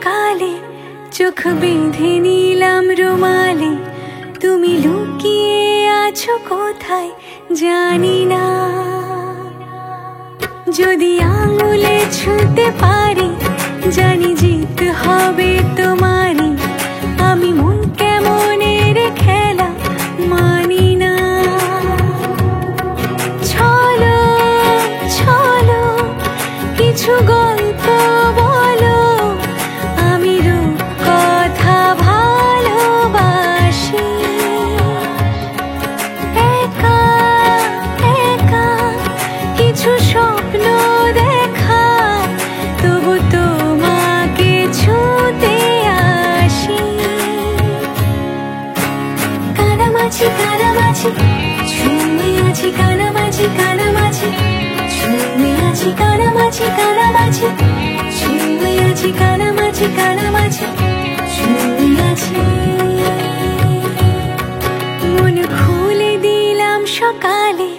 সকালে চোখ বেঁধে নিলাম রুমালে, তুমি লুকিয়ে আছো কোথায় জানি না। যদি আঙুলে ছুঁতে পারি জানি জিত হবে তোমারই, আমি মন কেমনের খেলা মানি না। চলো চলো কিছু গল্প বলো, আমি রূপকথা ভালোবাসি। একা একা কিছু স্বপ্ন দেখা, তবু তোমাকে ছুঁতে আসি। কানামাছি কানামাছি ছুঁয়ে আছি, কানামাছি কানামাছি ছুঁয়ে আছি, কানামাছি কানামাছি ছুঁয়ে আছি, কানামাছি কানামাছি ছুঁয়ে আছি। মন খুলে দিলাম সকালে,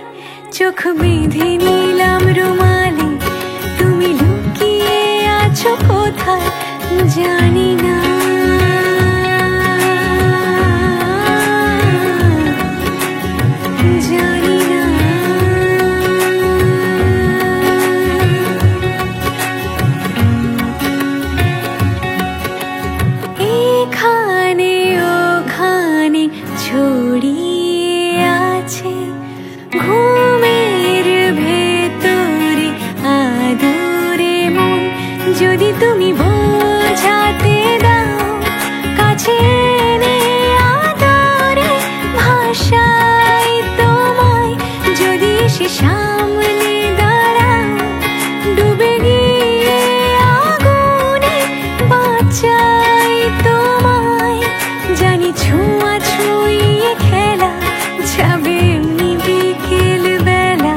চোখ বেঁধে নিলাম রুমালে, তুমি লুকিয়ে আছো কোথায় জানি না। জানি না। এখানে ওখানে ছড়িয়ে আছে ঘুমের ভেতরে আদরে মন, যদি তুমি বোঝাতে দাও কাছে এনে আদরে ভাষায় তোমায়, যদি সে সামনে দাঁড়াও ডুবে গিয়ে আগুনে বাঁচাই তোমায়। জানি ছোঁয়া ছুঁয়ে খেলা যাবে এমনি বিকেল বেলা,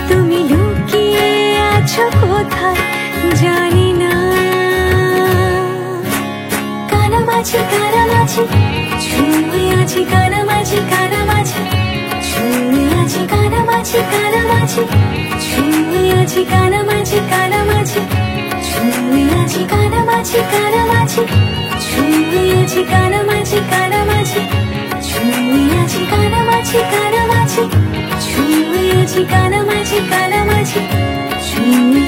তুমি লুকিয়ে আছো কোথায় জানি না। কানামাছি কানামাছি ছুঁয়ে আছি, কানামাছি কানামাছি ছুঁয়ে আছি, কানামাছি কানামাছি ছুঁয়ে আছি, কানামাছি কানামাছি ছুঁয়ে আছি, কানামাছি কানামাছি ছুঁয়ে আছি, কানামাছি কানামাছি ছুঁয়ে আছি, কানামাছি কানামাছি ছুঁয়ে আছি, কানামাছি কানামাছি ছুঁয়ে